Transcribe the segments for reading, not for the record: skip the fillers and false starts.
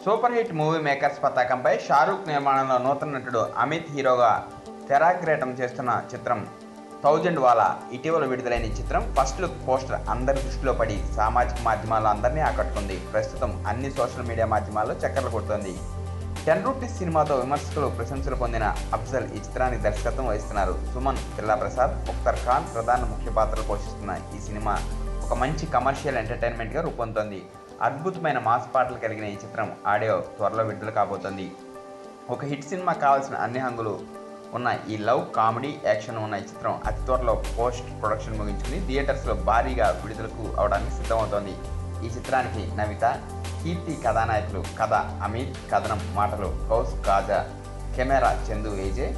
Super hit movie makers పతాకంపై షారూక్ నిర్మాణంలో నూతన నటుడు అమిత్ హీరోగా తెరాగ్రేటం చేస్తున్న చిత్రం 1000 వాలా ఇటీవల విడుదలైన ఈ చిత్రం ఫస్ట్ లుక్ పోస్టర్ అందరి దృష్టిలో పడి సామాజిక మాధ్యమాల్లో అందరినీ ఆకట్టుకుంది. ప్రస్తుతం అన్ని సోషల్ మీడియా మాధ్యమాల్లో చక్కర్లు కొడుతోంది. 10 రూపీస్ సినిమాతో విమర్శకులు ప్రశంసలు పొందిన అఫ్జల్ ఈ చిత్రానికి దర్శకత్వం వహిస్తున్నారు. సుమన్, పిల్లా ప్రసాద్, ముఖ్తార్ ఖాన్ ప్రధాన ముఖ్య పాత్రలు పోషిస్తున్న ఈ సినిమా ఒక మంచి కమర్షియల్ ఎంటర్టైన్మెంట్గా రూపొందుతోంది. అద్భుతమైన మాస్ పాటలు కలిగిన ఈ చిత్రం ఆడియో త్వరలో విడుదల కాబోతోంది. ఒక హిట్ సినిమా కావాల్సిన అన్ని హంగులు ఉన్న ఈ లవ్, కామెడీ, యాక్షన్ ఉన్న ఈ చిత్రం అతి త్వరలో పోస్ట్ ప్రొడక్షన్ ముగించుకుని థియేటర్స్లో భారీగా విడుదలకు అవడానికి సిద్ధమవుతోంది. ఈ చిత్రానికి నమిత, కీర్తి కథానాయకులు, కథ అమిత్, కథనం మాటలు కౌస్ కాజా, కెమెరా చందు ఏజే,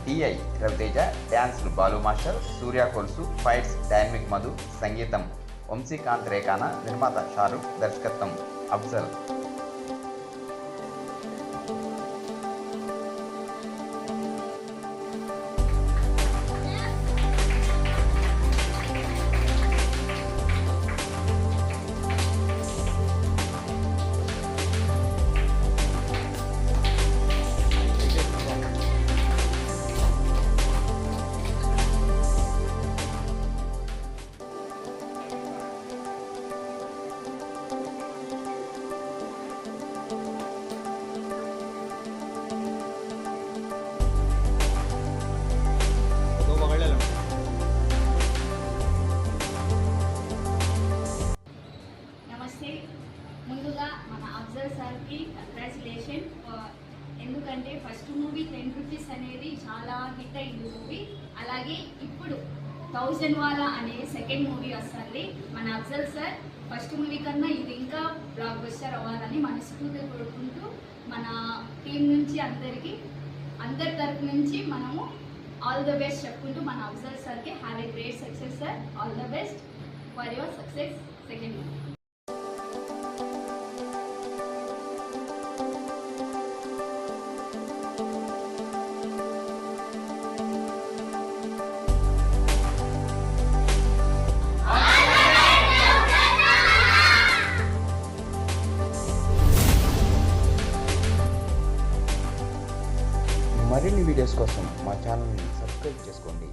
డిఐ రవితేజ, డ్యాన్స్లు బాలు మాస్టర్, సూర్య కొలుసు, ఫైట్స్ డైనమిక్ మధు, సంగీతం వంశీకాంత్ రేఖానా, నిర్మాత షారూక్, దర్శకత్వం అఫ్జల్. ముందుగా మన అఫ్జల్ సార్కి కంగ్రాచులేషన్. ఎందుకంటే ఫస్ట్ మూవీ 10 రూపీస్ అనేది చాలా హిట్ అయింది మూవీ. అలాగే ఇప్పుడు 1000 వాలా అనే సెకండ్ మూవీ వస్తుంది. మన అఫ్జల్ సార్ ఫస్ట్ మూవీ కన్నా ఇది ఇంకా బ్లాక్ బస్టర్ అవ్వాలని మనస్ఫూర్తిగా కోరుకుంటూ మన టీం నుంచి అందరి తరపు నుంచి మనము ఆల్ ద బెస్ట్ చెప్పుకుంటూ మన అఫ్జల్ సార్కి have a great success sir. All the best for your success second movie. మరిన్ని వీడియోస్ కోసం మా ఛానల్ని సబ్స్క్రైబ్ చేసుకోండి.